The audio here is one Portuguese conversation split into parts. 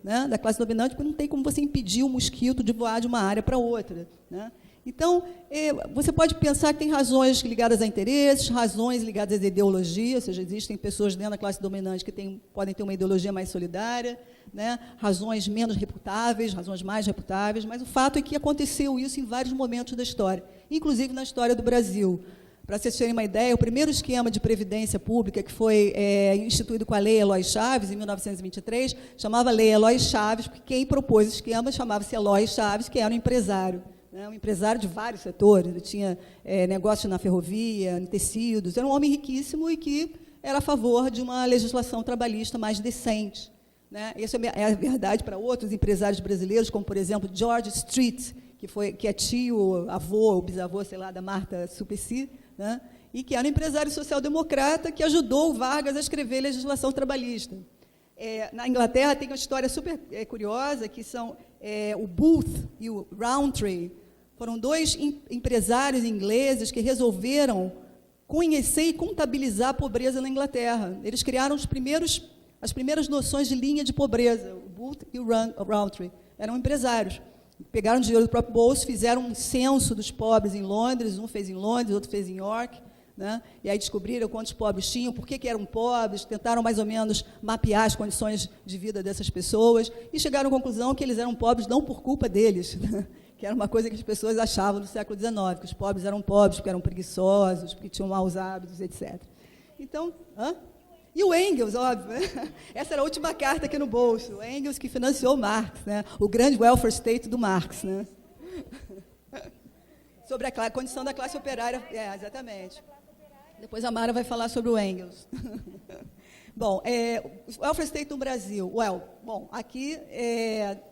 né, da classe dominante, porque não tem como você impedir o mosquito de voar de uma área para outra, né? Então, você pode pensar que tem razões ligadas a interesses, razões ligadas à ideologia, ou seja, existem pessoas dentro da classe dominante que podem ter uma ideologia mais solidária, né, razões menos reputáveis, razões mais reputáveis, mas o fato é que aconteceu isso em vários momentos da história, inclusive na história do Brasil. Para vocês terem uma ideia, o primeiro esquema de previdência pública, que foi instituído com a Lei Eloy Chaves, em 1923, chamava Lei Eloy Chaves, porque quem propôs o esquema chamava-se Eloy Chaves, que era um empresário, né, um empresário de vários setores. Ele tinha negócio na ferrovia, em tecidos, era um homem riquíssimo e que era a favor de uma legislação trabalhista mais decente, né? Isso é a verdade para outros empresários brasileiros, como, por exemplo, George Street, que é tio, avô, ou bisavô, sei lá, da Martha Suplicy, né? E que era um empresário social-democrata que ajudou o Vargas a escrever legislação trabalhista. Na Inglaterra tem uma história super curiosa, que são o Booth e o Rowntree. Foram dois empresários ingleses que resolveram conhecer e contabilizar a pobreza na Inglaterra. Eles criaram as primeiras noções de linha de pobreza. O Booth e o Rowntree eram empresários. Pegaram dinheiro do próprio bolso, fizeram um censo dos pobres em Londres, um fez em Londres, outro fez em York, né? E aí descobriram quantos pobres tinham, por que eram pobres, tentaram mais ou menos mapear as condições de vida dessas pessoas e chegaram à conclusão que eles eram pobres não por culpa deles, né? Que era uma coisa que as pessoas achavam no século XIX, que os pobres eram pobres porque eram preguiçosos, porque tinham maus hábitos, etc. Então, e o Engels, óbvio, né? Essa era a última carta aqui no bolso. O Engels que financiou Marx, né? O grande welfare state do Marx, né? Sobre a condição da classe operária. Exatamente. Depois a Mara vai falar sobre o Engels. Bom, o welfare state no Brasil. Bom, aqui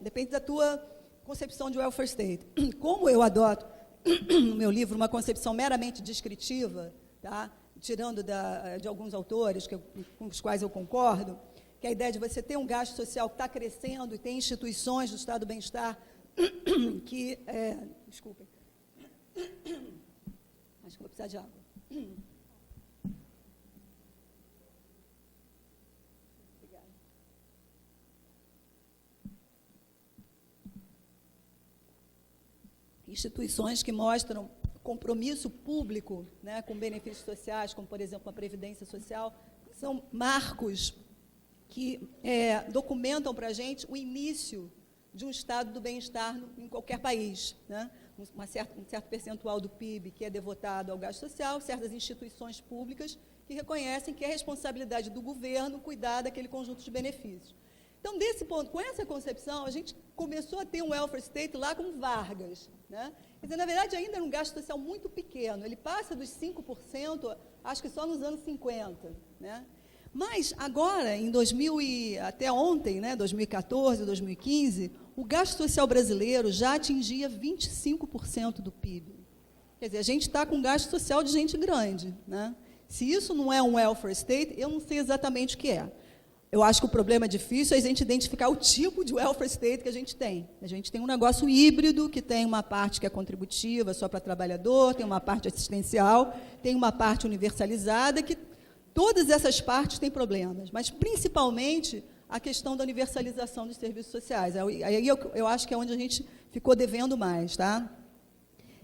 depende da tua concepção de welfare state. Como eu adoto no meu livro uma concepção meramente descritiva, tá? Tirando de alguns autores com os quais eu concordo, que a ideia de você ter um gasto social que está crescendo e tem instituições do Estado do Bem-Estar que... desculpem. Acho que vou precisar de água. Obrigada. Instituições que mostram compromisso público, né, com benefícios sociais, como, por exemplo, a Previdência Social, são marcos que documentam para a gente o início de um estado do bem-estar em qualquer país, né? Um certo percentual do PIB que é devotado ao gasto social, certas instituições públicas que reconhecem que é responsabilidade do governo cuidar daquele conjunto de benefícios. Então, desse ponto, com essa concepção, a gente começou a ter um welfare state lá com Vargas, né? Quer dizer, na verdade, ainda era um gasto social muito pequeno. Ele passa dos 5%, acho que só nos anos 50, né? Mas agora, até ontem, né, 2014, 2015, o gasto social brasileiro já atingia 25% do PIB. Quer dizer, a gente está com gasto social de gente grande, né? Se isso não é um welfare state, eu não sei exatamente o que é. Eu acho que o problema difícil é a gente identificar o tipo de welfare state que a gente tem. A gente tem um negócio híbrido, que tem uma parte que é contributiva, só para trabalhador, tem uma parte assistencial, tem uma parte universalizada, que todas essas partes têm problemas, mas principalmente a questão da universalização dos serviços sociais. Aí eu acho que é onde a gente ficou devendo mais, tá?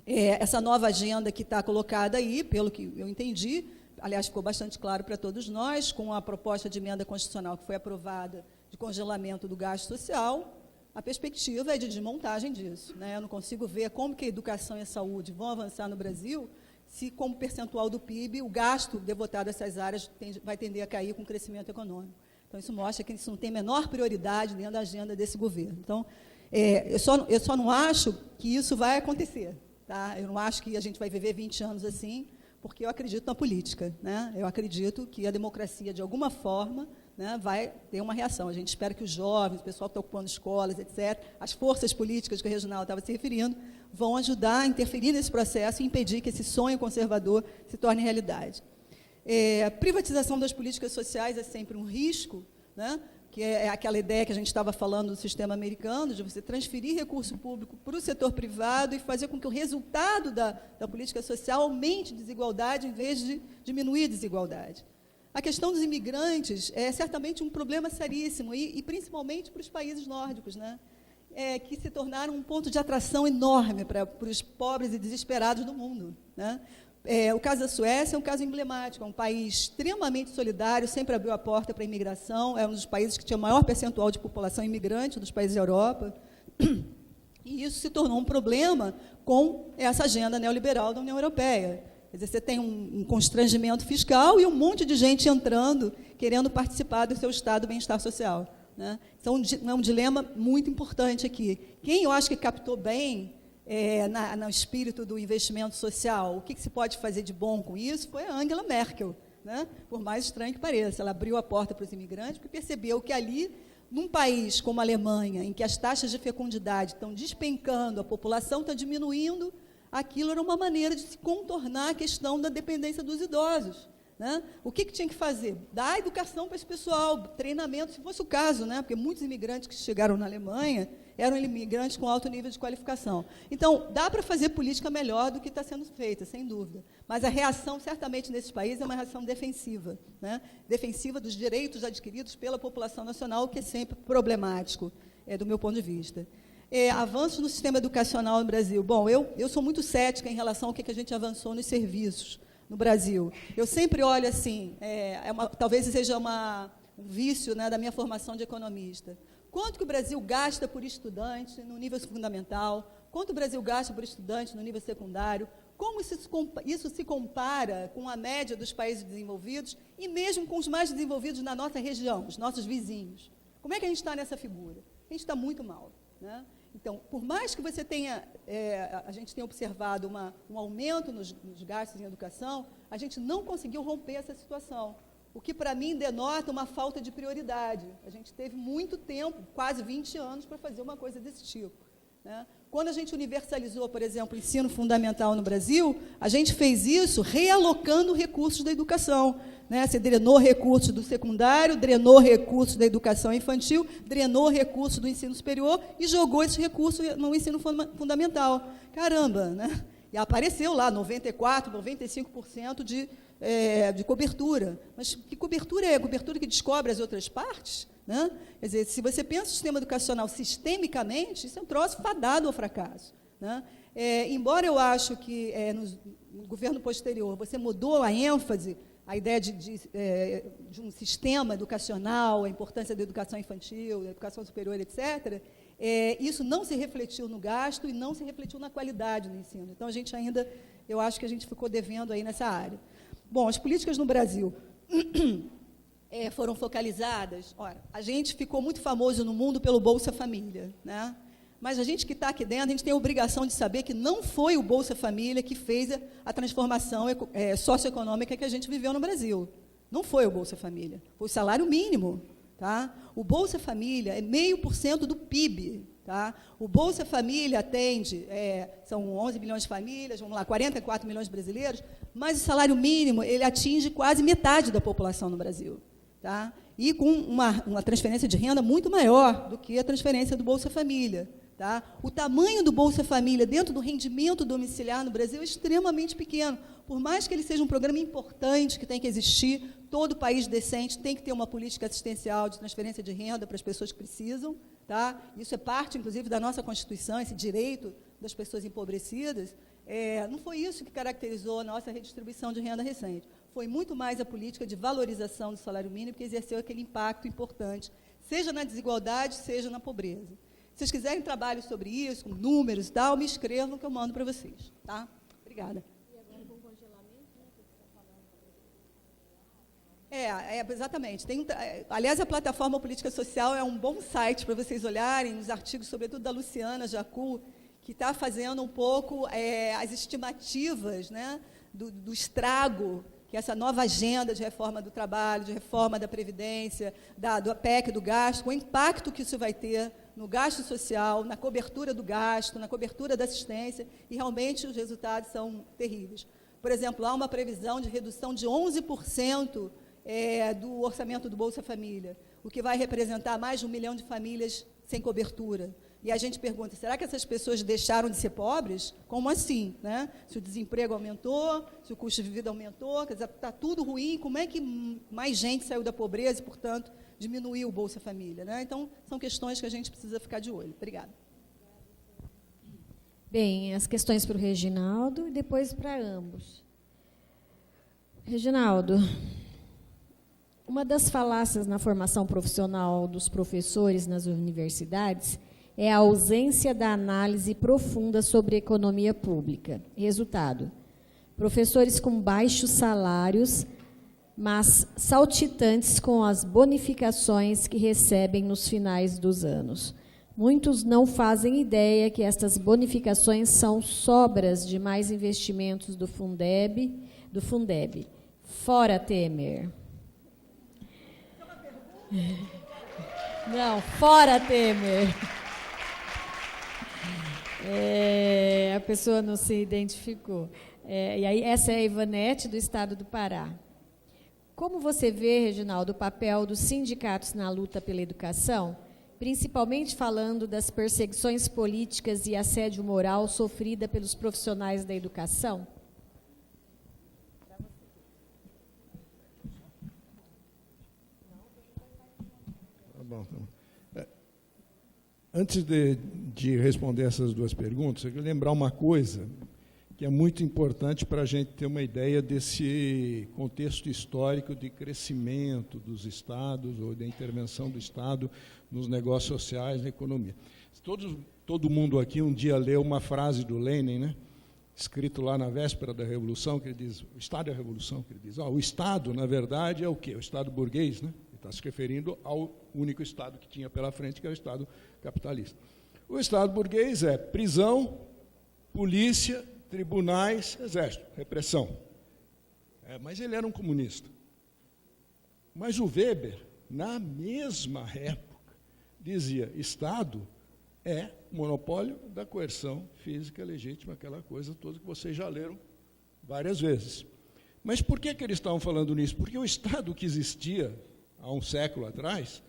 Essa nova agenda que está colocada aí, pelo que eu entendi, aliás, ficou bastante claro para todos nós, com a proposta de emenda constitucional que foi aprovada de congelamento do gasto social, a perspectiva é de desmontagem disso, né? Eu não consigo ver como que a educação e a saúde vão avançar no Brasil se, como percentual do PIB, o gasto devotado a essas áreas vai tender a cair com o crescimento econômico. Então, isso mostra que isso não tem a menor prioridade dentro da agenda desse governo. Então, eu só não acho que isso vai acontecer, tá? Eu não acho que a gente vai viver 20 anos assim, porque eu acredito na política, né? Eu acredito que a democracia, de alguma forma, né, vai ter uma reação. A gente espera que os jovens, o pessoal que está ocupando escolas, etc., as forças políticas que o Reginaldo estava se referindo, vão ajudar a interferir nesse processo e impedir que esse sonho conservador se torne realidade. A privatização das políticas sociais é sempre um risco, né, que é aquela ideia que a gente estava falando do sistema americano, de você transferir recurso público para o setor privado e fazer com que o resultado da política social aumente desigualdade em vez de diminuir desigualdade. A questão dos imigrantes é certamente um problema seríssimo, e principalmente para os países nórdicos, né? Que se tornaram um ponto de atração enorme para os pobres e desesperados do mundo, né? O caso da Suécia é um caso emblemático, é um país extremamente solidário, sempre abriu a porta para a imigração, é um dos países que tinha o maior percentual de população imigrante dos países da Europa, e isso se tornou um problema com essa agenda neoliberal da União Europeia. Quer dizer, você tem um constrangimento fiscal e um monte de gente entrando, querendo participar do seu estado de bem-estar social, né? Então, é um dilema muito importante aqui. Quem eu acho que captou bem, no espírito do investimento social, o que se pode fazer de bom com isso, foi a Angela Merkel, né? Por mais estranho que pareça. Ela abriu a porta para os imigrantes, porque percebeu que ali, num país como a Alemanha, em que as taxas de fecundidade estão despencando, a população está diminuindo, aquilo era uma maneira de se contornar a questão da dependência dos idosos, né? O que tinha que fazer? Dar educação para esse pessoal, treinamento, se fosse o caso, né? Porque muitos imigrantes que chegaram na Alemanha eram imigrantes com alto nível de qualificação. Então, dá para fazer política melhor do que está sendo feita, sem dúvida. Mas a reação, certamente, nesses países é uma reação defensiva, né? Defensiva dos direitos adquiridos pela população nacional, o que é sempre problemático, do meu ponto de vista. Avanços no sistema educacional no Brasil. Bom, eu sou muito cética em relação ao que a gente avançou nos serviços no Brasil. Eu sempre olho assim, talvez seja um vício, né, da minha formação de economista. Quanto que o Brasil gasta por estudante no nível fundamental? Quanto o Brasil gasta por estudante no nível secundário? Como isso se compara com a média dos países desenvolvidos e mesmo com os mais desenvolvidos na nossa região, os nossos vizinhos? Como é que a gente está nessa figura? A gente está muito mal, né? Então, por mais que você tenha, a gente tenha observado um aumento nos gastos em educação, a gente não conseguiu romper essa situação, o que, para mim, denota uma falta de prioridade. A gente teve muito tempo, quase 20 anos, para fazer uma coisa desse tipo, né? Quando a gente universalizou, por exemplo, o ensino fundamental no Brasil, a gente fez isso realocando recursos da educação, né? Você drenou recursos do secundário, drenou recursos da educação infantil, drenou recursos do ensino superior e jogou esses recursos no ensino fundamental. Caramba, né? E apareceu lá 94%, 95% de cobertura. Mas que cobertura é? Cobertura que descobre as outras partes? Né? Quer dizer, se você pensa o sistema educacional sistemicamente, isso é um troço fadado ao fracasso, né? Embora eu acho que no governo posterior você mudou a ênfase, a ideia de um sistema educacional, a importância da educação infantil, da educação superior, etc., isso não se refletiu no gasto e não se refletiu na qualidade do ensino. Então, eu acho que a gente ficou devendo aí nessa área. Bom, as políticas no Brasil foram focalizadas. Ora, a gente ficou muito famoso no mundo pelo Bolsa Família, né? Mas a gente que está aqui dentro, a gente tem a obrigação de saber que não foi o Bolsa Família que fez a transformação socioeconômica que a gente viveu no Brasil. Não foi o Bolsa Família, foi o salário mínimo, tá? O Bolsa Família é 0,5% do PIB, tá? O Bolsa Família atende, são 11 milhões de famílias, vamos lá, 44 milhões de brasileiros, mas o salário mínimo ele atinge quase metade da população no Brasil, tá? E com uma transferência de renda muito maior do que a transferência do Bolsa Família. Tá? O tamanho do Bolsa Família dentro do rendimento domiciliar no Brasil é extremamente pequeno. Por mais que ele seja um programa importante, que tem que existir, todo país decente tem que ter uma política assistencial de transferência de renda para as pessoas que precisam. Tá? Isso é parte, inclusive, da nossa Constituição, esse direito das pessoas empobrecidas. Não foi isso que caracterizou a nossa redistribuição de renda recente. Foi muito mais a política de valorização do salário mínimo que exerceu aquele impacto importante, seja na desigualdade, seja na pobreza. Se vocês quiserem trabalho sobre isso, com números e tal, me escrevam que eu mando para vocês. Tá? Obrigada. E agora com congelamento, né, que você está falando? Exatamente. Aliás, a plataforma Política Social é um bom site para vocês olharem, os artigos, sobretudo da Luciana Jacu, que está fazendo um pouco as estimativas, né, do estrago que essa nova agenda de reforma do trabalho, de reforma da Previdência, do PEC do gasto, o impacto que isso vai ter no gasto social, na cobertura do gasto, na cobertura da assistência, e realmente os resultados são terríveis. Por exemplo, há uma previsão de redução de 11% do orçamento do Bolsa Família, o que vai representar mais de 1 milhão de famílias sem cobertura. E a gente pergunta, será que essas pessoas deixaram de ser pobres? Como assim? Né? Se o desemprego aumentou, se o custo de vida aumentou, quer dizer, está tudo ruim, como é que mais gente saiu da pobreza e, portanto, diminuiu o Bolsa Família? Né? Então, são questões que a gente precisa ficar de olho. Obrigada. Bem, as questões para o Reginaldo e depois para ambos. Reginaldo, uma das falácias na formação profissional dos professores nas universidades é a ausência da análise profunda sobre a economia pública. Resultado, professores com baixos salários, mas saltitantes com as bonificações que recebem nos finais dos anos. Muitos não fazem ideia que estas bonificações são sobras de mais investimentos do Fundeb. Fora Temer. Não, fora Temer. A pessoa não se identificou. E aí, essa é a Ivanete, do Estado do Pará. Como você vê, Reginaldo, o papel dos sindicatos na luta pela educação, principalmente falando das perseguições políticas e assédio moral sofrida pelos profissionais da educação? Tá bom. Antes de responder essas duas perguntas, eu queria lembrar uma coisa que é muito importante para a gente ter uma ideia desse contexto histórico de crescimento dos estados ou da intervenção do Estado nos negócios sociais, na economia. Todo mundo aqui um dia leu uma frase do Lenin, né, escrito lá na véspera da Revolução, que ele diz, o Estado é a Revolução, que ele diz, o Estado, na verdade, é o quê? O Estado burguês, né? Ele está se referindo ao único Estado que tinha pela frente, que é o Estado capitalista. O Estado burguês é prisão, polícia, tribunais, exército, repressão. Mas ele era um comunista. Mas o Weber, na mesma época, dizia, Estado é monopólio da coerção física legítima, aquela coisa toda que vocês já leram várias vezes. Mas por que eles estavam falando nisso? Porque o Estado que existia há um século atrás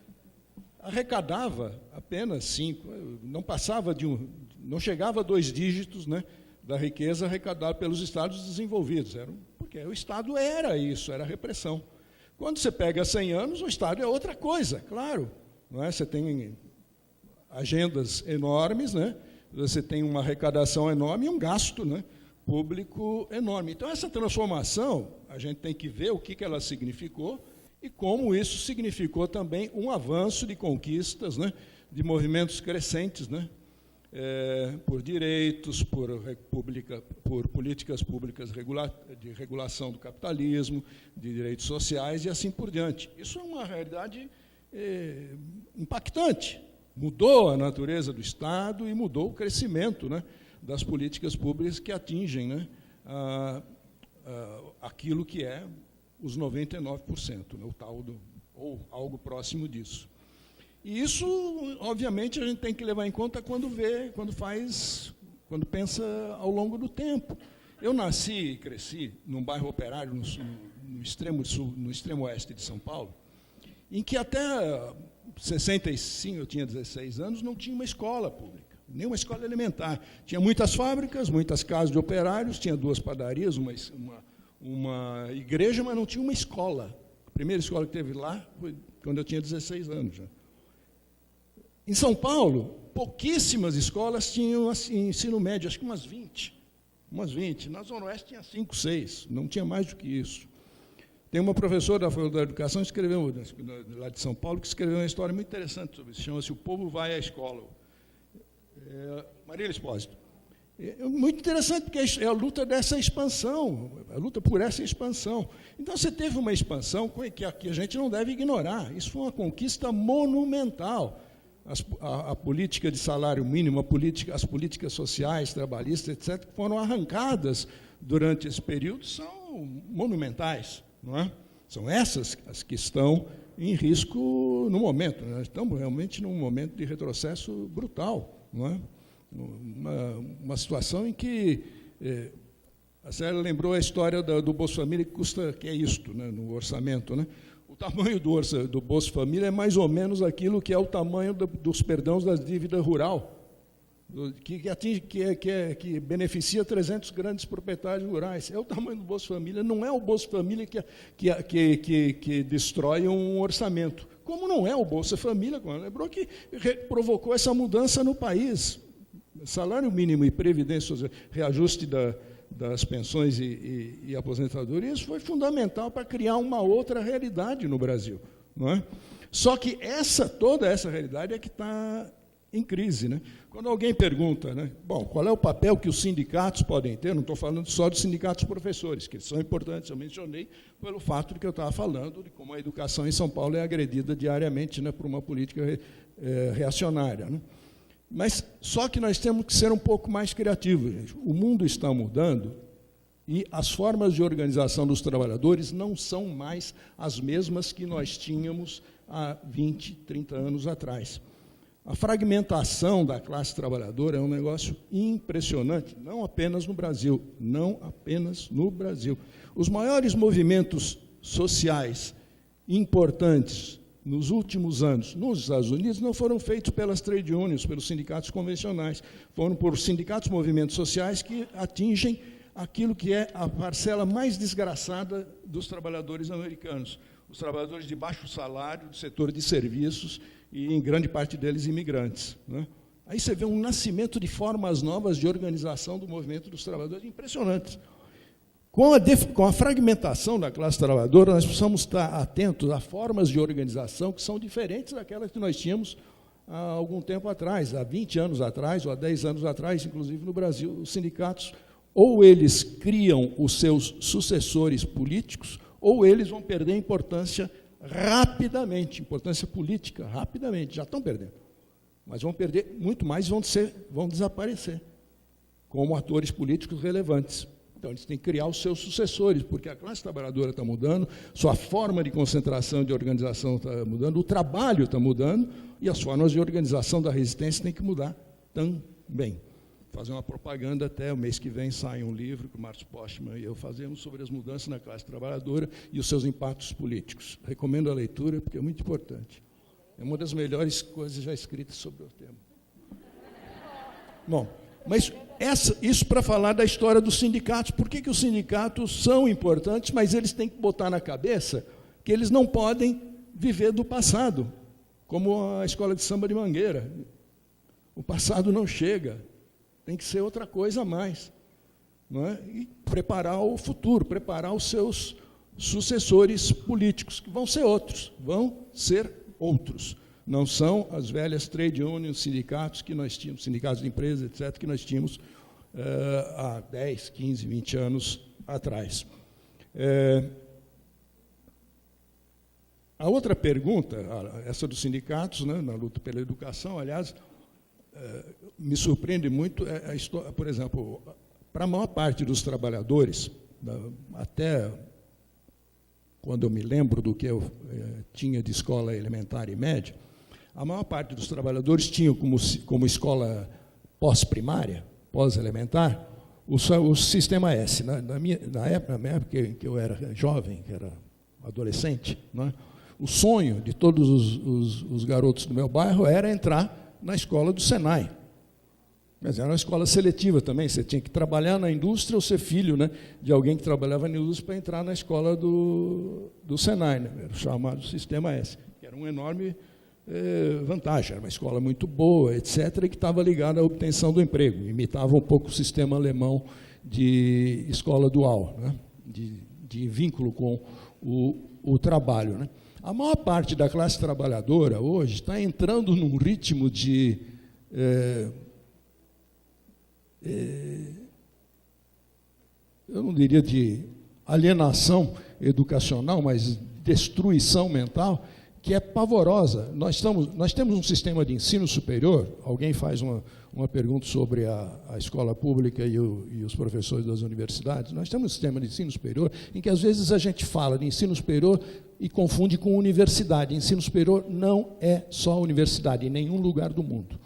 arrecadava apenas 5, não chegava a 2 dígitos, né, da riqueza arrecadada pelos Estados desenvolvidos. Porque o Estado era isso, era repressão. Quando você pega 100 anos, o Estado é outra coisa, claro. Não é? Você tem agendas enormes, né? Você tem uma arrecadação enorme e um gasto, né, público enorme. Então, essa transformação, a gente tem que ver o que ela significou e como isso significou também um avanço de conquistas, né, de movimentos crescentes, né, por direitos, por políticas públicas de regulação do capitalismo, de direitos sociais e assim por diante. Isso é uma realidade impactante. Mudou a natureza do Estado e mudou o crescimento, né, das políticas públicas que atingem, né, aquilo que é os 99%, né, o tal ou algo próximo disso. E isso, obviamente, a gente tem que levar em conta quando pensa ao longo do tempo. Eu nasci e cresci num bairro operário no extremo sul, no extremo oeste de São Paulo, em que até 65, eu tinha 16 anos, não tinha uma escola pública, nem uma escola elementar. Tinha muitas fábricas, muitas casas de operários, tinha 2 padarias, uma igreja, mas não tinha uma escola. A primeira escola que teve lá foi quando eu tinha 16 anos já. Em São Paulo, pouquíssimas escolas tinham assim, ensino médio, acho que umas 20. Na Zona Oeste tinha 5, 6, não tinha mais do que isso. Tem uma professora da Faculdade da Educação, escreveu, lá de São Paulo, que escreveu uma história muito interessante sobre isso, chama-se O Povo Vai à Escola. Marília Espósito. É muito interessante, porque é a luta dessa expansão, a luta por essa expansão. Então, você teve uma expansão que a gente não deve ignorar. Isso foi uma conquista monumental. A política de salário mínimo, as políticas sociais, trabalhistas, etc., que foram arrancadas durante esse período, são monumentais, não é? São essas as que estão em risco no momento. Nós estamos realmente num momento de retrocesso brutal, não é? Uma situação em que a senhora lembrou a história do Bolsa Família, que é isto, né, no orçamento, né? O tamanho do Bolsa Família é mais ou menos aquilo que é o tamanho dos perdões da dívida rural que beneficia 300 grandes proprietários rurais. É o tamanho do Bolsa Família, não é o Bolsa Família que destrói um orçamento. Como não é o Bolsa Família, como lembrou, que provocou essa mudança no país. Salário mínimo e previdência social, reajuste das pensões e aposentadorias foi fundamental para criar uma outra realidade no Brasil. Não é? Só que toda essa realidade é que está em crise. Né? Quando alguém pergunta, né, bom, qual é o papel que os sindicatos podem ter, não estou falando só dos sindicatos professores, que são importantes, eu mencionei pelo fato de que eu estava falando de como a educação em São Paulo é agredida diariamente, né, por uma política reacionária. Né? Mas só que nós temos que ser um pouco mais criativos. Gente. O mundo está mudando e as formas de organização dos trabalhadores não são mais as mesmas que nós tínhamos há 20, 30 anos atrás. A fragmentação da classe trabalhadora é um negócio impressionante, não apenas no Brasil, não apenas no Brasil. Os maiores movimentos sociais importantes nos últimos anos nos Estados Unidos não foram feitos pelas trade unions, pelos sindicatos convencionais, foram por sindicatos, movimentos sociais que atingem aquilo que é a parcela mais desgraçada dos trabalhadores americanos, os trabalhadores de baixo salário, do setor de serviços, e em grande parte deles imigrantes. Né? Aí você vê um nascimento de formas novas de organização do movimento dos trabalhadores impressionantes. Com a fragmentação da classe trabalhadora, nós precisamos estar atentos a formas de organização que são diferentes daquelas que nós tínhamos há algum tempo atrás, há 20 anos atrás, ou há 10 anos atrás, inclusive no Brasil. Os sindicatos, ou eles criam os seus sucessores políticos, ou eles vão perder importância rapidamente, importância política, rapidamente, já estão perdendo. Mas vão perder muito mais, vão desaparecer como atores políticos relevantes. Então, eles têm que criar os seus sucessores, porque a classe trabalhadora está mudando, sua forma de concentração, de organização está mudando, o trabalho está mudando, e as formas de organização da resistência têm que mudar também. Fazer uma propaganda até o mês que vem sai um livro que o Márcio Postman e eu fazemos sobre as mudanças na classe trabalhadora e os seus impactos políticos. Recomendo a leitura, porque é muito importante. É uma das melhores coisas já escritas sobre o tema. Bom, mas isso para falar da história dos sindicatos. Por que os sindicatos são importantes, mas eles têm que botar na cabeça que eles não podem viver do passado, como a escola de samba de Mangueira. O passado não chega. Tem que ser outra coisa a mais. Não é? E preparar o futuro, preparar os seus sucessores políticos, que vão ser outros. Não são as velhas trade unions, sindicatos que nós tínhamos, sindicatos de empresas, etc., que nós tínhamos há 10, 15, 20 anos atrás. A outra pergunta, essa dos sindicatos, né, na luta pela educação, aliás, me surpreende muito a história, por exemplo, para a maior parte dos trabalhadores, até quando eu me lembro do que eu tinha de escola elementar e média, a maior parte dos trabalhadores tinha como escola pós-primária, pós-elementar, o sistema S. Na época que eu era jovem, que era adolescente, né, o sonho de todos os garotos do meu bairro era entrar na escola do Senai. Mas era uma escola seletiva também, você tinha que trabalhar na indústria ou ser filho, né, de alguém que trabalhava na indústria para entrar na escola do Senai, né, era o chamado Sistema S, que era uma enorme vantagem, era uma escola muito boa, etc., e que estava ligada à obtenção do emprego, imitava um pouco o sistema alemão de escola dual, né, de vínculo com o trabalho. Né. A maior parte da classe trabalhadora hoje está entrando num ritmo de eu não diria de alienação educacional, mas destruição mental, que é pavorosa. Nós temos um sistema de ensino superior, alguém faz uma pergunta sobre a escola pública e os professores das universidades, nós temos um sistema de ensino superior em que, às vezes, a gente fala de ensino superior e confunde com universidade. Ensino superior não é só universidade, em nenhum lugar do mundo.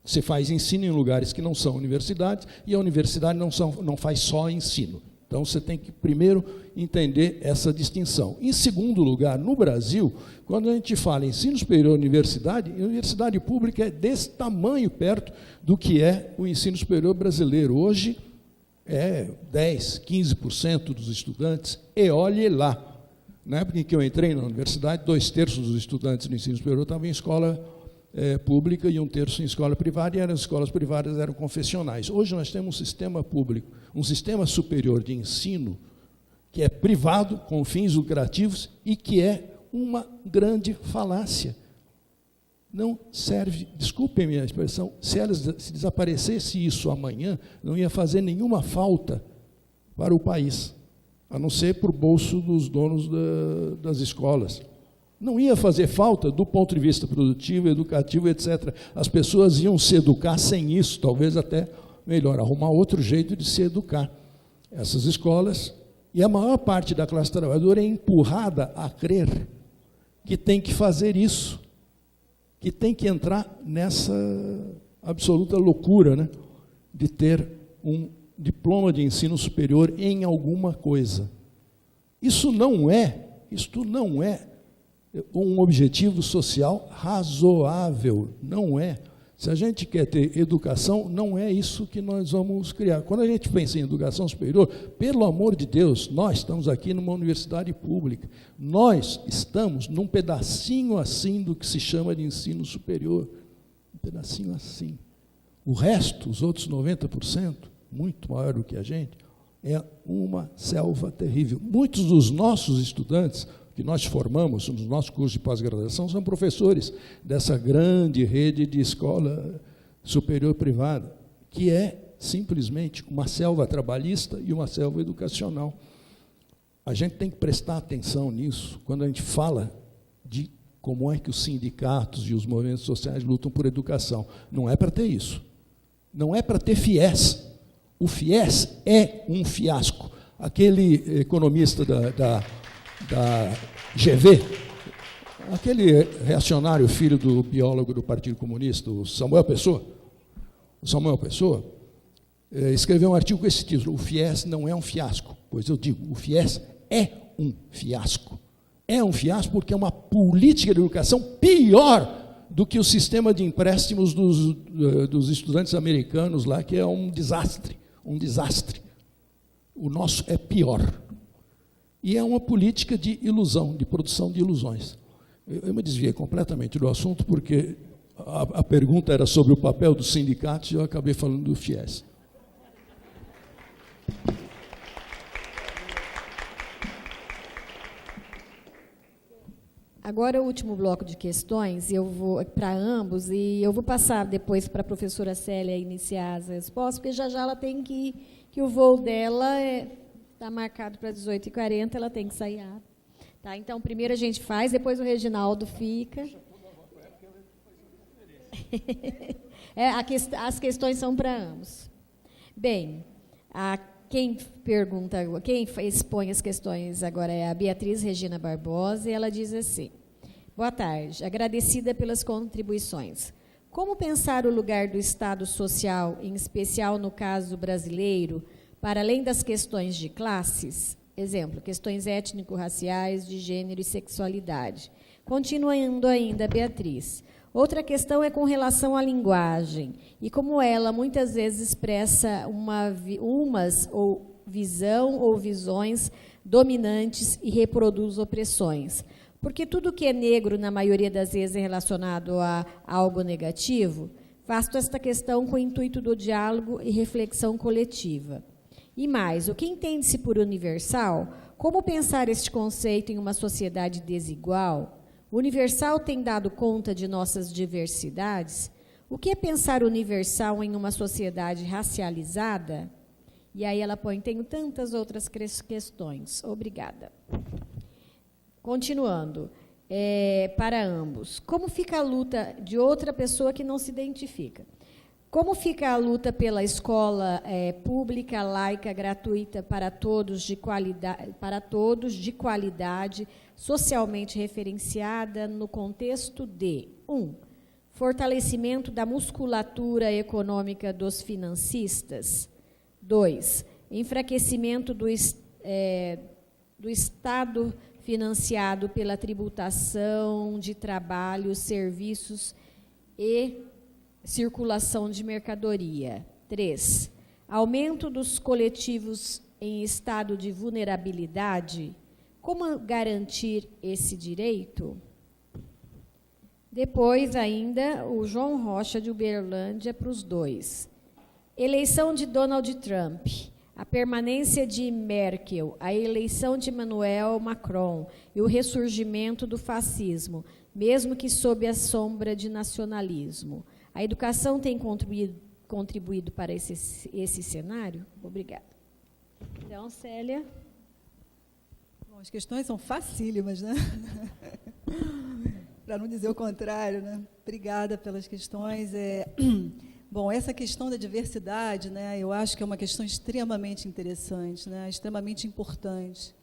Você faz ensino em lugares que não são universidades, e a universidade não faz só ensino. Então, você tem que, primeiro, entender essa distinção. Em segundo lugar, no Brasil, quando a gente fala em ensino superior e universidade, a universidade pública é desse tamanho perto do que é o ensino superior brasileiro. Hoje, é 10%, 15% dos estudantes, e olhe lá. Na época em que eu entrei na universidade, 2/3 dos estudantes do ensino superior estavam em escola pública e 1/3 em escola privada, e as escolas privadas eram confessionais. Hoje nós temos um sistema público, um sistema superior de ensino, que é privado, com fins lucrativos, e que é uma grande falácia. Não serve, desculpem a minha expressão, se desaparecesse isso amanhã, não ia fazer nenhuma falta para o país, a não ser para o bolso dos donos das escolas. Não ia fazer falta do ponto de vista produtivo, educativo, etc. As pessoas iam se educar sem isso, talvez até melhor, arrumar outro jeito de se educar. Essas escolas, e a maior parte da classe trabalhadora é empurrada a crer que tem que fazer isso, que tem que entrar nessa absoluta loucura, né, de ter um diploma de ensino superior em alguma coisa. Isto não é um objetivo social razoável, não é. Se a gente quer ter educação, não é isso que nós vamos criar. Quando a gente pensa em educação superior, pelo amor de Deus, nós estamos aqui numa universidade pública, nós estamos num pedacinho assim do que se chama de ensino superior, um pedacinho assim. O resto, os outros 90%, muito maior do que a gente, é uma selva terrível. Muitos dos nossos estudantes que nós formamos nos nossos cursos de pós-graduação são professores dessa grande rede de escola superior privada, que é simplesmente uma selva trabalhista e uma selva educacional. A gente tem que prestar atenção nisso quando a gente fala de como é que os sindicatos e os movimentos sociais lutam por educação. Não é para ter isso. Não é para ter FIES. O FIES é um fiasco. Aquele economista da GV, aquele reacionário filho do biólogo do Partido Comunista, o Samuel Pessoa, escreveu um artigo com esse título: o FIES não é um fiasco. Pois eu digo, o FIES é um fiasco. É um fiasco porque é uma política de educação pior do que o sistema de empréstimos dos estudantes americanos lá, que é um desastre, O nosso é pior. E é uma política de ilusão, de produção de ilusões. Eu me desviei completamente do assunto, porque a pergunta era sobre o papel dos sindicatos e eu acabei falando do FIES. Agora, o último bloco de questões, eu vou para ambos, e eu vou passar depois para a professora Célia iniciar as respostas, porque já ela tem que o voo dela está marcado para 18h40, ela tem que sair. Tá, então, primeiro a gente faz, depois o Reginaldo fica. As questões são para ambos. Bem, quem expõe as questões agora é a Beatriz Regina Barbosa, e ela diz assim: boa tarde, agradecida pelas contribuições. Como pensar o lugar do Estado social, em especial no caso brasileiro, para além das questões de classes? Exemplo, questões étnico-raciais, de gênero e sexualidade. Continuando ainda, Beatriz. Outra questão é com relação à linguagem, e como ela muitas vezes expressa visão ou visões dominantes e reproduz opressões. Porque tudo que é negro, na maioria das vezes, é relacionado a algo negativo. Faço esta questão com o intuito do diálogo e reflexão coletiva. E mais, o que entende-se por universal? Como pensar este conceito em uma sociedade desigual? O universal tem dado conta de nossas diversidades? O que é pensar universal em uma sociedade racializada? E aí ela põe, tenho tantas outras questões. Obrigada. Continuando, para ambos. Como fica a luta de outra pessoa que não se identifica? Como fica a luta pela escola pública, laica, gratuita para todos, de qualidade, socialmente referenciada no contexto de 1. Fortalecimento da musculatura econômica dos financistas. 2. enfraquecimento do Estado financiado pela tributação de trabalho, serviços e circulação de mercadoria. 3. Aumento dos coletivos em estado de vulnerabilidade. Como garantir esse direito? Depois, ainda, o João Rocha, de Uberlândia, para os dois. Eleição de Donald Trump, a permanência de Merkel, a eleição de Emmanuel Macron e o ressurgimento do fascismo, mesmo que sob a sombra de nacionalismo. A educação tem contribuído para esse cenário? Obrigada. Então, Célia. Bom, as questões são facílimas, né? Para não dizer o contrário, né? Obrigada pelas questões. Bom, essa questão da diversidade, né, eu acho que é uma questão extremamente interessante, né, extremamente importante.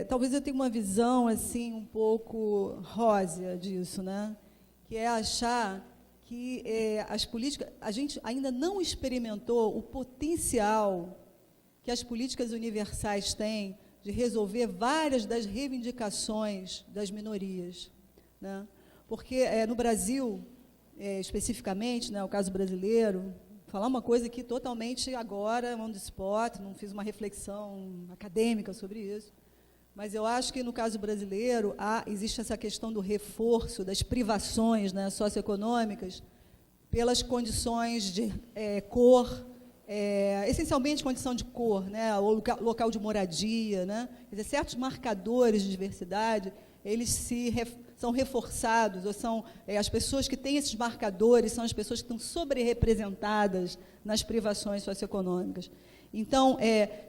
Talvez eu tenha uma visão assim um pouco rósea disso, né, que é achar que as políticas, a gente ainda não experimentou o potencial que as políticas universais têm de resolver várias das reivindicações das minorias, né? Porque no Brasil, especificamente, né, o caso brasileiro, falar uma coisa aqui totalmente agora, on the spot, não fiz uma reflexão acadêmica sobre isso, mas eu acho que no caso brasileiro existe essa questão do reforço das privações, né, socioeconômicas pelas condições de cor, essencialmente condição de cor, né, ou local de moradia, né, quer dizer, certos marcadores de diversidade, eles são reforçados, ou são as pessoas que têm esses marcadores, são as pessoas que estão sobre-representadas nas privações socioeconômicas. Então,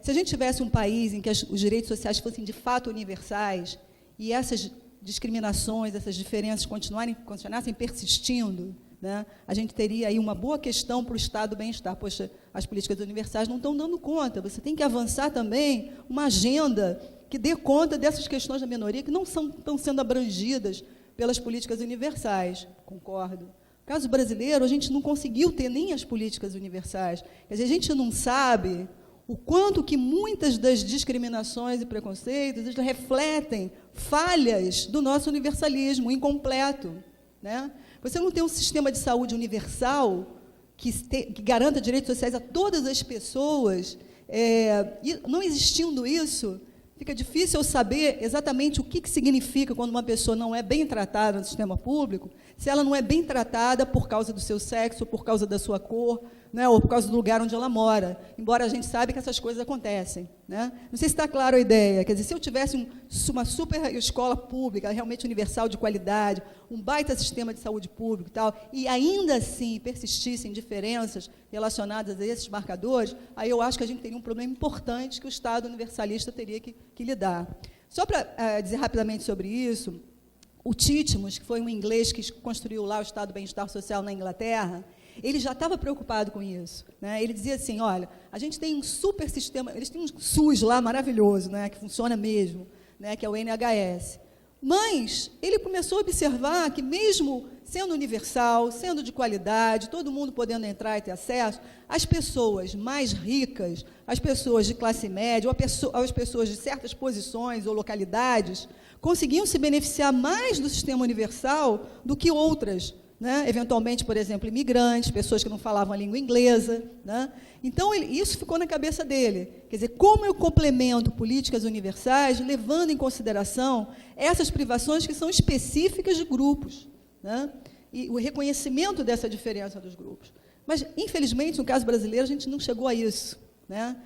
se a gente tivesse um país em que os direitos sociais fossem de fato universais, e essas discriminações, essas diferenças continuassem persistindo, né, a gente teria aí uma boa questão para o Estado do bem-estar. Poxa, as políticas universais não estão dando conta, você tem que avançar também uma agenda que dê conta dessas questões da minoria que não estão sendo abrangidas pelas políticas universais. Concordo. No caso brasileiro, a gente não conseguiu ter nem as políticas universais. Quer dizer, a gente não sabe o quanto que muitas das discriminações e preconceitos refletem falhas do nosso universalismo incompleto, né? Você não tem um sistema de saúde universal que garanta direitos sociais a todas as pessoas, e não existindo isso, fica difícil saber exatamente o que significa quando uma pessoa não é bem tratada no sistema público, se ela não é bem tratada por causa do seu sexo, por causa da sua cor, né, ou por causa do lugar onde ela mora, embora a gente saiba que essas coisas acontecem, né? Não sei se está claro a ideia. Quer dizer, se eu tivesse uma super escola pública, realmente universal, de qualidade, um baita sistema de saúde público e tal, e ainda assim persistissem diferenças relacionadas a esses marcadores, aí eu acho que a gente teria um problema importante que o Estado universalista teria que lidar. Só para dizer rapidamente sobre isso, o Titmuss, que foi um inglês que construiu lá o Estado do Bem-Estar Social na Inglaterra, ele já estava preocupado com isso, né? Ele dizia assim, olha, a gente tem um super sistema, eles têm um SUS lá maravilhoso, né, que funciona mesmo, né, que é o NHS. Mas ele começou a observar que mesmo sendo universal, sendo de qualidade, todo mundo podendo entrar e ter acesso, as pessoas mais ricas, as pessoas de classe média, ou as pessoas de certas posições ou localidades, conseguiam se beneficiar mais do sistema universal do que outras, né? Eventualmente, por exemplo, imigrantes, pessoas que não falavam a língua inglesa, né? Então, isso ficou na cabeça dele. Quer dizer, como eu complemento políticas universais, levando em consideração essas privações que são específicas de grupos, né? E o reconhecimento dessa diferença dos grupos. Mas, infelizmente, no caso brasileiro, a gente não chegou a isso, né?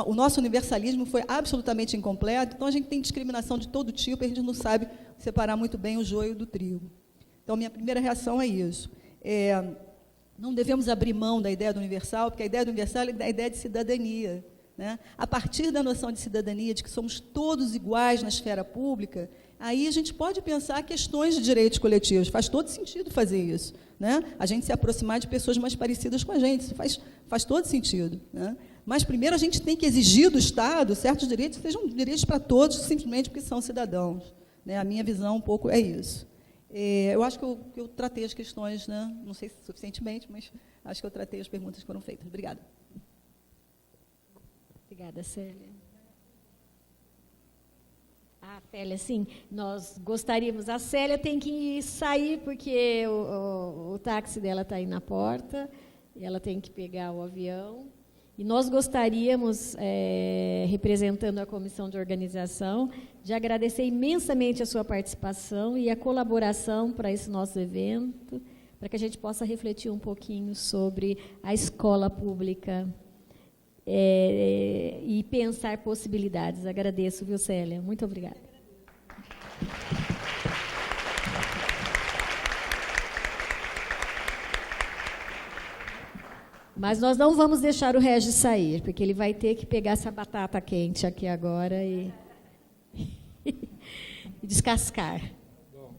O nosso universalismo foi absolutamente incompleto, então a gente tem discriminação de todo tipo e a gente não sabe separar muito bem o joio do trigo. Então, minha primeira reação é isso. Não devemos abrir mão da ideia do universal, porque a ideia do universal é a ideia de cidadania, né? A partir da noção de cidadania, de que somos todos iguais na esfera pública, aí a gente pode pensar questões de direitos coletivos. Faz todo sentido fazer isso, né? A gente se aproximar de pessoas mais parecidas com a gente, isso faz todo sentido, né? Mas, primeiro, a gente tem que exigir do Estado certos direitos que sejam direitos para todos, simplesmente porque são cidadãos, né? A minha visão um pouco é isso. Eu acho que eu tratei as questões, né? Não sei se suficientemente, mas acho que eu tratei as perguntas que foram feitas. Obrigada. Obrigada, Célia. Célia, sim, nós gostaríamos. A Célia tem que sair porque o táxi dela está aí na porta, e ela tem que pegar o avião. E nós gostaríamos, representando a comissão de organização, de agradecer imensamente a sua participação e a colaboração para esse nosso evento, para que a gente possa refletir um pouquinho sobre a escola pública e pensar possibilidades. Agradeço, viu, Célia? Muito obrigada. Mas nós não vamos deixar o Regis sair, porque ele vai ter que pegar essa batata quente aqui agora e descascar. Bom,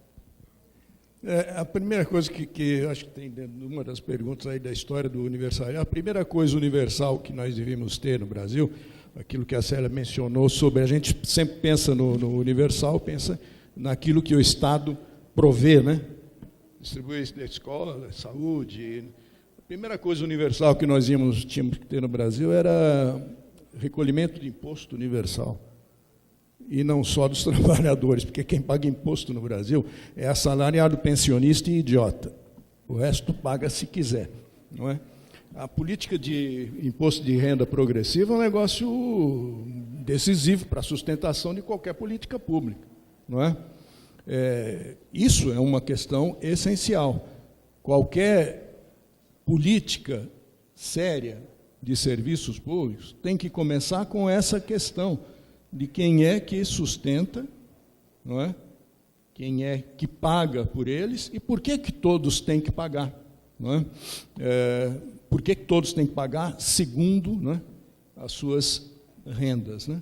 a primeira coisa que acho que tem dentro de uma das perguntas aí da história do universalismo, a primeira coisa universal que nós devíamos ter no Brasil, aquilo que a Célia mencionou sobre, a gente sempre pensa no universal, pensa naquilo que o Estado provê, né? Distribui da escola, da saúde. A primeira coisa universal que nós tínhamos que ter no Brasil era recolhimento de imposto universal. E não só dos trabalhadores, porque quem paga imposto no Brasil é assalariado, pensionista e idiota. O resto paga se quiser, não é? A política de imposto de renda progressiva é um negócio decisivo para a sustentação de qualquer política pública, não é? Isso é uma questão essencial. Qualquer política séria de serviços públicos tem que começar com essa questão de quem é que sustenta, não é? Quem é que paga por eles e por que todos têm que pagar, não é? Por que todos têm que pagar segundo, não é, as suas rendas, né?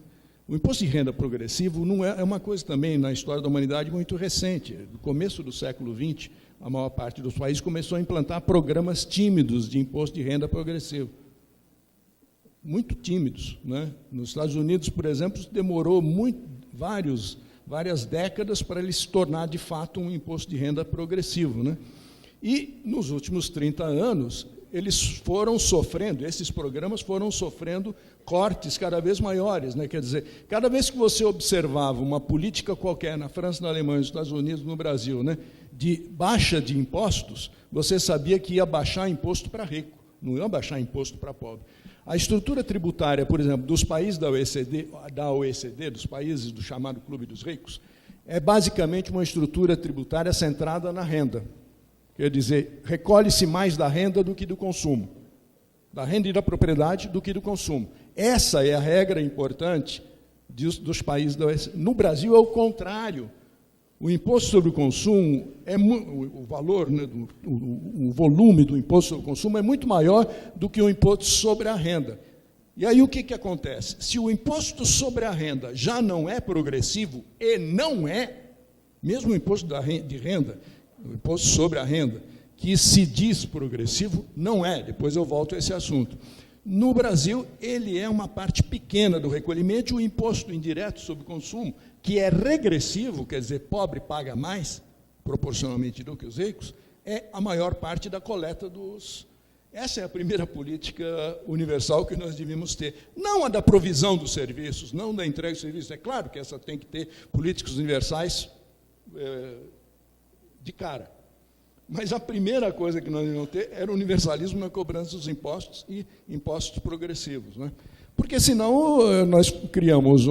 O imposto de renda progressivo não é uma coisa também na história da humanidade muito recente. No começo do século XX, a maior parte dos países começou a implantar programas tímidos de imposto de renda progressivo. Muito tímidos, né? Nos Estados Unidos, por exemplo, demorou várias décadas para ele se tornar, de fato, um imposto de renda progressivo, né? E, nos últimos 30 anos, esses programas foram sofrendo cortes cada vez maiores, né? Quer dizer, cada vez que você observava uma política qualquer na França, na Alemanha, nos Estados Unidos, no Brasil, né, de baixa de impostos, você sabia que ia baixar imposto para rico, não ia baixar imposto para pobre. A estrutura tributária, por exemplo, dos países da OECD, dos países do chamado Clube dos Ricos, é basicamente uma estrutura tributária centrada na renda. Quer dizer, recolhe-se mais da renda do que do consumo, da renda e da propriedade do que do consumo. Essa é a regra importante dos países da OECD. No Brasil é o contrário. O imposto sobre o consumo, o valor, né, o volume do imposto sobre o consumo é muito maior do que o imposto sobre a renda. E aí o que acontece? Se o imposto sobre a renda já não é progressivo, e não é, mesmo o imposto de renda, o imposto sobre a renda, que se diz progressivo, não é. Depois eu volto a esse assunto. No Brasil, ele é uma parte pequena do recolhimento, o imposto indireto sobre o consumo, que é regressivo, quer dizer, pobre paga mais, proporcionalmente do que os ricos, é a maior parte da coleta dos... Essa é a primeira política universal que nós devíamos ter. Não a da provisão dos serviços, não da entrega de serviços. É claro que essa tem que ter políticas universais de cara. Mas a primeira coisa que nós devíamos ter era o universalismo na cobrança dos impostos e impostos progressivos, né? Porque senão nós criamos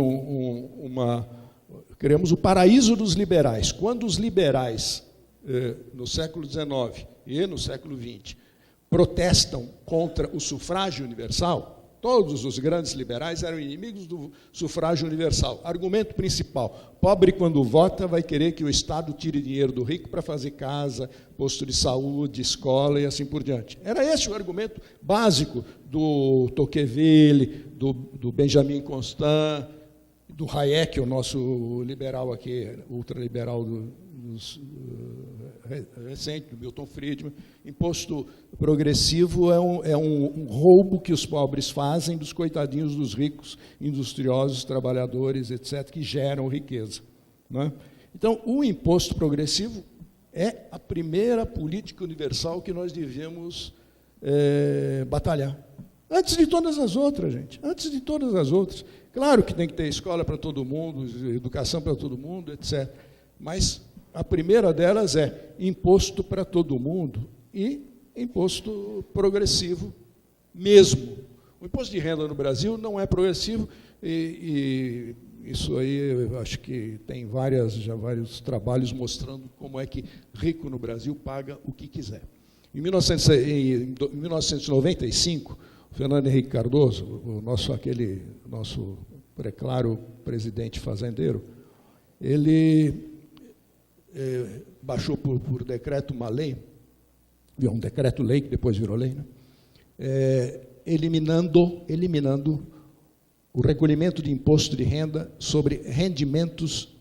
criamos o paraíso dos liberais. Quando os liberais, no século XIX e no século XX, protestam contra o sufrágio universal, todos os grandes liberais eram inimigos do sufrágio universal. Argumento principal: pobre, quando vota, vai querer que o Estado tire dinheiro do rico para fazer casa, posto de saúde, escola e assim por diante. Era esse o argumento básico do Tocqueville, do Benjamin Constant, do Hayek, o nosso liberal aqui, ultraliberal recente, do Milton Friedman. Imposto progressivo é um roubo que os pobres fazem dos coitadinhos dos ricos, industriosos, trabalhadores, etc., que geram riqueza, não é? Então, o imposto progressivo é a primeira política universal que nós devemos batalhar. Antes de todas as outras, gente. Antes de todas as outras. Claro que tem que ter escola para todo mundo, educação para todo mundo, etc. Mas a primeira delas é imposto para todo mundo e imposto progressivo mesmo. O imposto de renda no Brasil não é progressivo e isso aí eu acho que tem vários trabalhos mostrando como é que rico no Brasil paga o que quiser. Em 1995, o Fernando Henrique Cardoso, o nosso preclaro presidente fazendeiro, ele baixou por decreto uma lei, um decreto-lei que depois virou lei, né? Eliminando o recolhimento de imposto de renda sobre rendimentos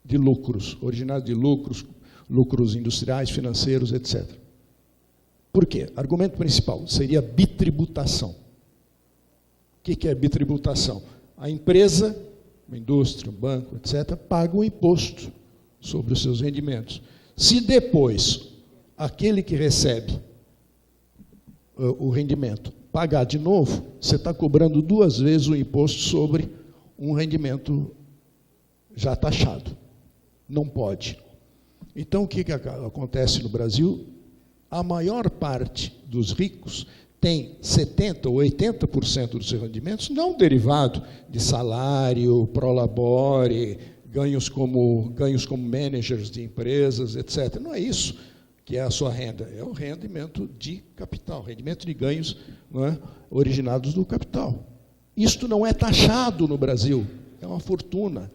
de lucros, originários de lucros industriais, financeiros, etc. Por quê? Argumento principal seria bitributação. O que é bitributação? A empresa, uma indústria, um banco, etc., paga um imposto sobre os seus rendimentos. Se depois aquele que recebe o rendimento pagar de novo, você está cobrando 2 vezes o imposto sobre um rendimento já taxado. Não pode. Então, o que acontece no Brasil? A maior parte dos ricos tem 70% ou 80% dos seus rendimentos não derivado de salário, prolabore, ganhos como managers de empresas, etc. Não é isso que é a sua renda, é o rendimento de capital, rendimento de ganhos, não é, originados do capital. Isto não é taxado no Brasil, é uma fortuna.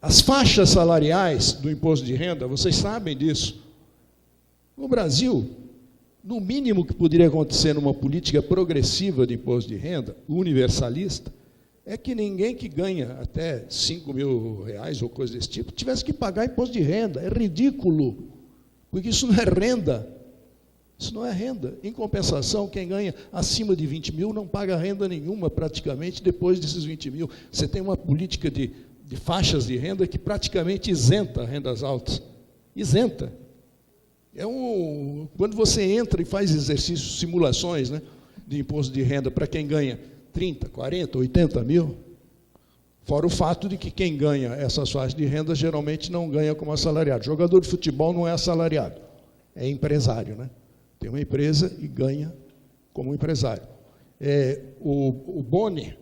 As faixas salariais do imposto de renda, vocês sabem disso. No Brasil, no mínimo que poderia acontecer numa política progressiva de imposto de renda, universalista, é que ninguém que ganha até R$5.000 ou coisa desse tipo tivesse que pagar imposto de renda. É ridículo. Porque isso não é renda. Isso não é renda. Em compensação, quem ganha acima de 20 mil não paga renda nenhuma, praticamente, depois desses 20 mil. Você tem uma política de faixas de renda que praticamente isenta rendas altas. Isenta. Quando você entra e faz exercícios, simulações, né, de imposto de renda para quem ganha 30, 40, 80 mil, fora o fato de que quem ganha essas faixas de renda geralmente não ganha como assalariado. Jogador de futebol não é assalariado, é empresário, né? Tem uma empresa e ganha como empresário. O Boni,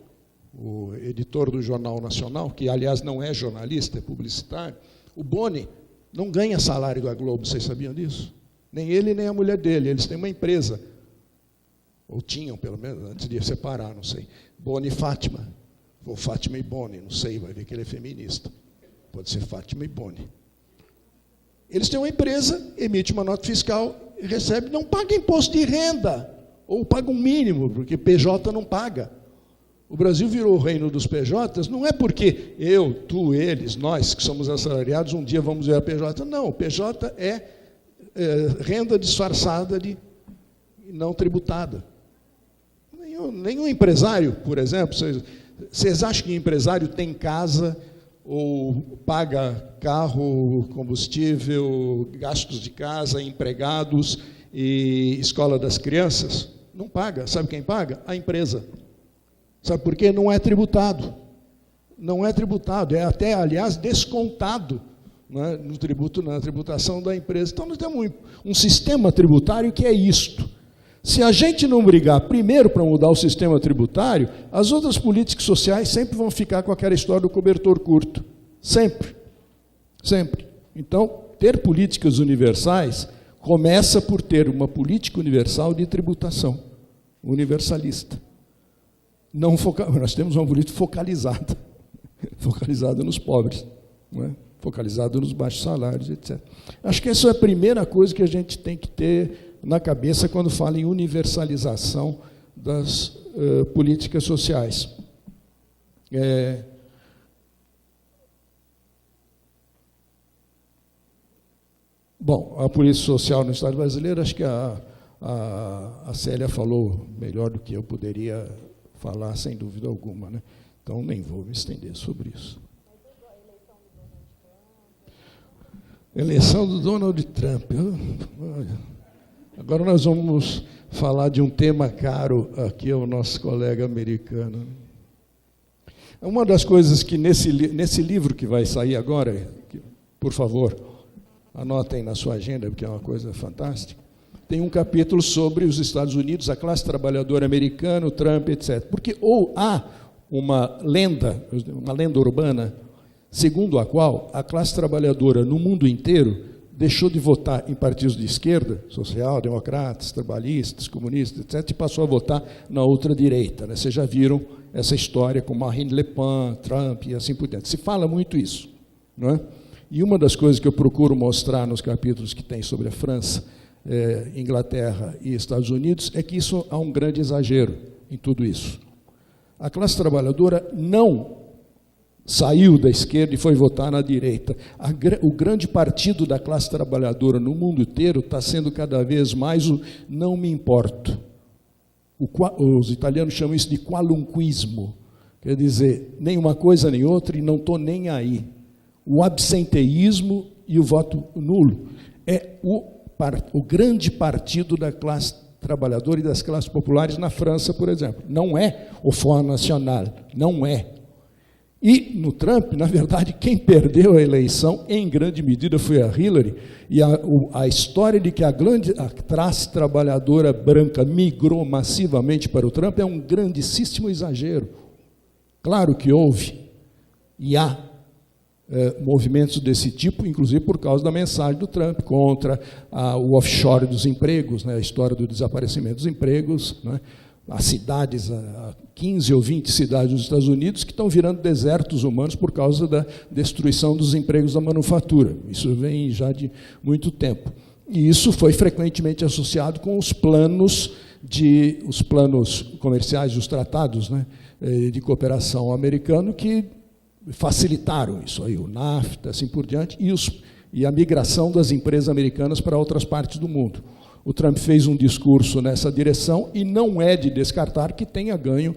o editor do Jornal Nacional, que aliás não é jornalista, é publicitário, o Boni não ganha salário da Globo, vocês sabiam disso? Nem ele, nem a mulher dele, eles têm uma empresa, ou tinham pelo menos, antes de separar, não sei, Boni e Fátima, ou Fátima e Boni, não sei, vai ver que ele é feminista. Pode ser Fátima e Boni. Eles têm uma empresa, emite uma nota fiscal, recebe, não paga imposto de renda, ou paga um mínimo, porque PJ não paga. O Brasil virou o reino dos PJs, não é porque eu, tu, eles, nós, que somos assalariados, um dia vamos ver a PJ. Não, o PJ é renda disfarçada de não tributada. Nenhum empresário, por exemplo, vocês acham que empresário tem casa ou paga carro, combustível, gastos de casa, empregados e escola das crianças? Não paga. Sabe quem paga? A empresa. Sabe por quê? Não é tributado. Não é tributado, é até, aliás, descontado, né, no tributo, na tributação da empresa. Então, nós temos um sistema tributário que é isto. Se a gente não brigar primeiro para mudar o sistema tributário, as outras políticas sociais sempre vão ficar com aquela história do cobertor curto. Sempre. Sempre. Então, ter políticas universais começa por ter uma política universal de tributação, universalista. Nós temos uma política focalizada, focalizada nos pobres, não é? Focalizada nos baixos salários, etc. Acho que essa é a primeira coisa que a gente tem que ter na cabeça quando fala em universalização das políticas sociais. Bom, a política social no Estado brasileiro, acho que a Célia falou melhor do que eu poderia falar, sem dúvida alguma, né? Então, nem vou me estender sobre isso. Eleição do Donald Trump. Olha, Agora nós vamos falar de um tema caro aqui ao nosso colega americano. Uma das coisas que nesse livro que vai sair agora, por favor, anotem na sua agenda, porque é uma coisa fantástica, tem um capítulo sobre os Estados Unidos, a classe trabalhadora americana, o Trump, etc. Porque há uma lenda urbana, segundo a qual a classe trabalhadora no mundo inteiro deixou de votar em partidos de esquerda, social-democratas, trabalhistas, comunistas, etc., e passou a votar na outra direita. Né? Vocês já viram essa história com Marine Le Pen, Trump e assim por diante. Se fala muito isso. Não é? E uma das coisas que eu procuro mostrar nos capítulos que tem sobre a França, Inglaterra e Estados Unidos, é que isso há um grande exagero em tudo isso. A classe trabalhadora não saiu da esquerda e foi votar na direita. O grande partido da classe trabalhadora no mundo inteiro está sendo cada vez mais o não me importo. Os italianos chamam isso de qualunquismo, quer dizer, nem uma coisa nem outra e não estou nem aí. O absenteísmo e o voto nulo é o grande partido da classe trabalhadora e das classes populares na França, por exemplo. Não é o Front National, não é. E no Trump, na verdade, quem perdeu a eleição, em grande medida, foi a Hillary, e a história de que a classe trabalhadora branca migrou massivamente para o Trump é um grandíssimo exagero. Claro que houve, e há movimentos desse tipo, inclusive por causa da mensagem do Trump contra o offshore dos empregos, né, a história do desaparecimento dos empregos, né, as cidades, 15 ou 20 cidades dos Estados Unidos que estão virando desertos humanos por causa da destruição dos empregos da manufatura. Isso vem já de muito tempo. E isso foi frequentemente associado com os planos comerciais, os tratados, né, de cooperação americano que facilitaram isso aí, o NAFTA, assim por diante, e a migração das empresas americanas para outras partes do mundo. O Trump fez um discurso nessa direção e não é de descartar que tenha ganho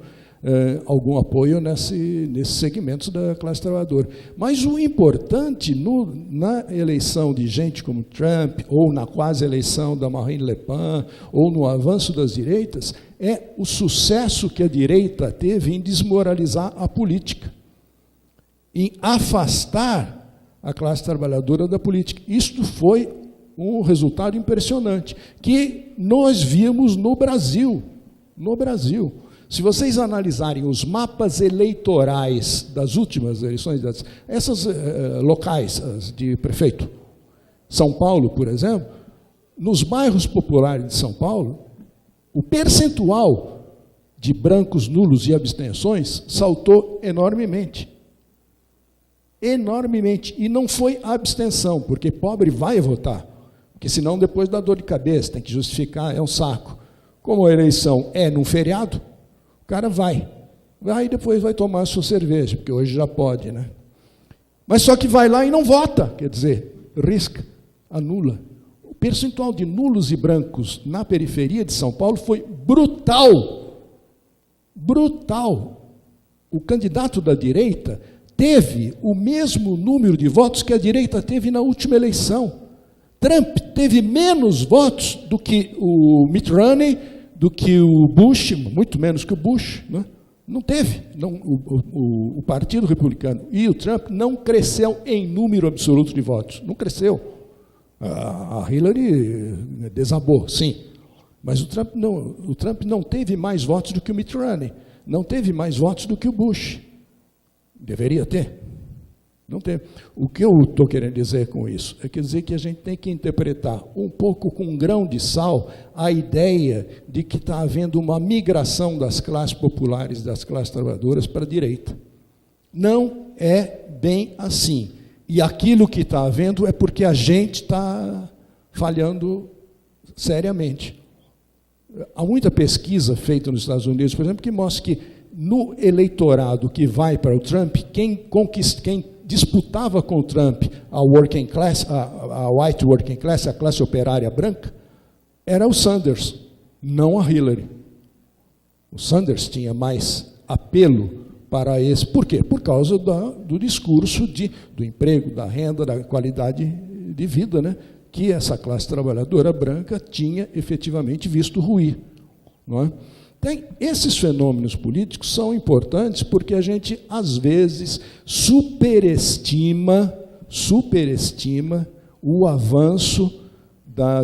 algum apoio nesses segmentos da classe trabalhadora. Mas o importante na eleição de gente como Trump, ou na quase eleição da Marine Le Pen, ou no avanço das direitas, é o sucesso que a direita teve em desmoralizar a política, em afastar a classe trabalhadora da política. Isto foi um resultado impressionante, que nós vimos no Brasil. No Brasil. Se vocês analisarem os mapas eleitorais das últimas eleições, essas locais de prefeito, São Paulo, por exemplo, nos bairros populares de São Paulo, o percentual de brancos nulos e abstenções saltou enormemente. Enormemente. E não foi abstenção, porque pobre vai votar. Porque senão depois dá dor de cabeça, tem que justificar, é um saco. Como a eleição é num feriado, o cara vai e depois vai tomar a sua cerveja, porque hoje já pode, né? Mas só que vai lá e não vota, quer dizer, risca, anula. O percentual de nulos e brancos na periferia de São Paulo foi brutal. Brutal. O candidato da direita teve o mesmo número de votos que a direita teve na última eleição. Trump teve menos votos do que o Mitt Romney, do que o Bush, muito menos que o Bush, né? Não teve. O Partido Republicano e o Trump não cresceu em número absoluto de votos. Não cresceu. A Hillary desabou, sim. Mas o Trump não teve mais votos do que o Mitt Romney. Não teve mais votos do que o Bush. Deveria ter. Não tem. O que eu estou querendo dizer com isso? É quer dizer que a gente tem que interpretar um pouco com um grão de sal a ideia de que está havendo uma migração das classes populares, das classes trabalhadoras para a direita. Não é bem assim. E aquilo que está havendo é porque a gente está falhando seriamente. Há muita pesquisa feita nos Estados Unidos, por exemplo, que mostra que no eleitorado que vai para o Trump, quem disputava com o Trump a working class, a white working class, a classe operária branca, era o Sanders, não a Hillary. O Sanders tinha mais apelo para esse. Por quê? Por causa do discurso do emprego, da renda, da qualidade de vida, né? que essa classe trabalhadora branca tinha efetivamente visto ruir. Não é? Esses fenômenos políticos são importantes porque a gente, às vezes, superestima o avanço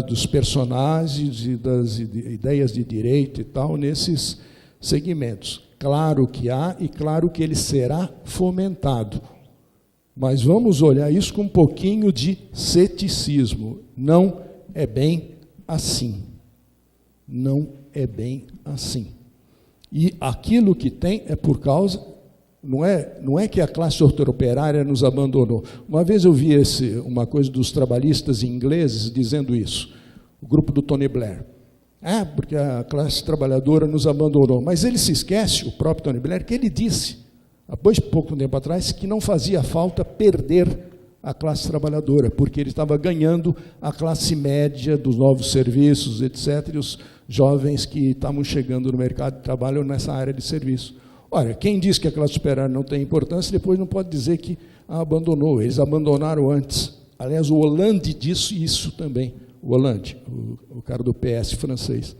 dos personagens e das ideias de direito e tal nesses segmentos. Claro que há e claro que ele será fomentado. Mas vamos olhar isso com um pouquinho de ceticismo. Não é bem assim. Não é bem assim. E aquilo que tem é por causa... Não é que a classe operária nos abandonou. Uma vez eu vi uma coisa dos trabalhistas ingleses dizendo isso, o grupo do Tony Blair. Porque a classe trabalhadora nos abandonou. Mas ele se esquece, o próprio Tony Blair, que ele disse, há pouco tempo atrás, que não fazia falta perder a classe trabalhadora, porque ele estava ganhando a classe média dos novos serviços, etc., e os jovens que estavam chegando no mercado de trabalho nessa área de serviço. Olha, quem diz que a classe operária não tem importância, depois não pode dizer que a abandonou. Eles abandonaram antes. Aliás, o Hollande disse isso também. O Hollande, o cara do PS francês.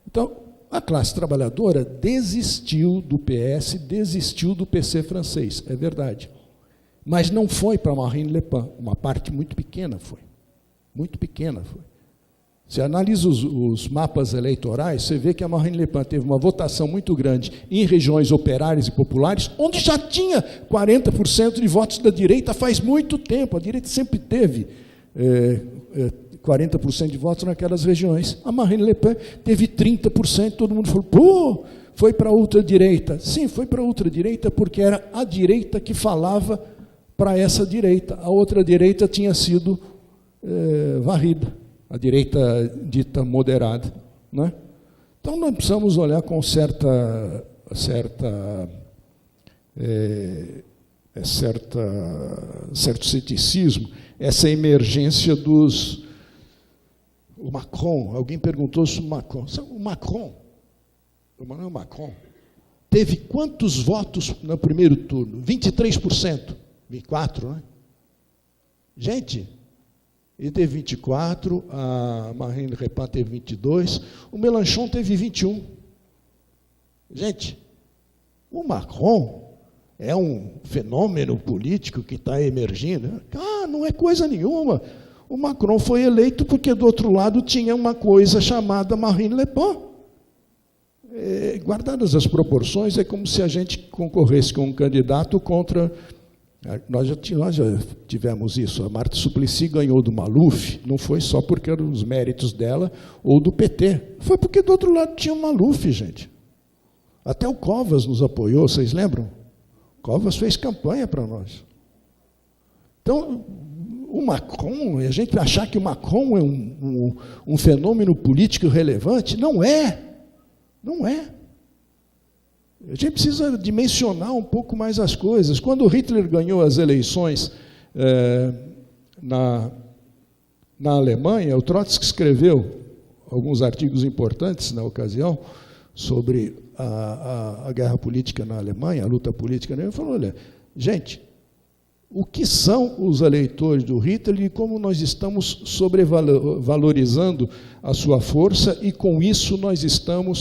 Então, a classe trabalhadora desistiu do PS, desistiu do PC francês, é verdade. Mas não foi para Marine Le Pen, uma parte muito pequena foi. Muito pequena foi. Você analisa os mapas eleitorais, você vê que a Marine Le Pen teve uma votação muito grande em regiões operárias e populares, onde já tinha 40% de votos da direita faz muito tempo. A direita sempre teve 40% de votos naquelas regiões. A Marine Le Pen teve 30%, todo mundo falou, pô, foi para a ultradireita. Sim, foi para a ultradireita porque era a direita que falava para essa direita. A outra direita tinha sido varrida. A direita dita moderada. Né? Então, nós precisamos olhar com certo ceticismo essa emergência dos... O Macron, alguém perguntou sobre o Macron. O Emmanuel Macron, teve quantos votos no primeiro turno? 23%. 24%, né? Gente... Ele teve 24, a Marine Le Pen teve 22, o Mélenchon teve 21. Gente, o Macron é um fenômeno político que está emergindo. Não é coisa nenhuma. O Macron foi eleito porque do outro lado tinha uma coisa chamada Marine Le Pen. Guardadas as proporções, é como se a gente concorresse com um candidato contra... Nós já tivemos isso. A Marta Suplicy ganhou do Maluf, não foi só porque eram os méritos dela ou do PT, foi porque do outro lado tinha o Maluf, gente. Até o Covas nos apoiou, vocês lembram? O Covas fez campanha para nós. Então, o Macron, a gente achar que o Macron é um fenômeno político relevante, não é. Não é. A gente precisa dimensionar um pouco mais as coisas. Quando Hitler ganhou as eleições na Alemanha, o Trotsky escreveu alguns artigos importantes na ocasião sobre a guerra política na Alemanha, a luta política na Alemanha, falou, olha, gente, o que são os eleitores do Hitler e como nós estamos sobrevalorizando a sua força e com isso nós estamos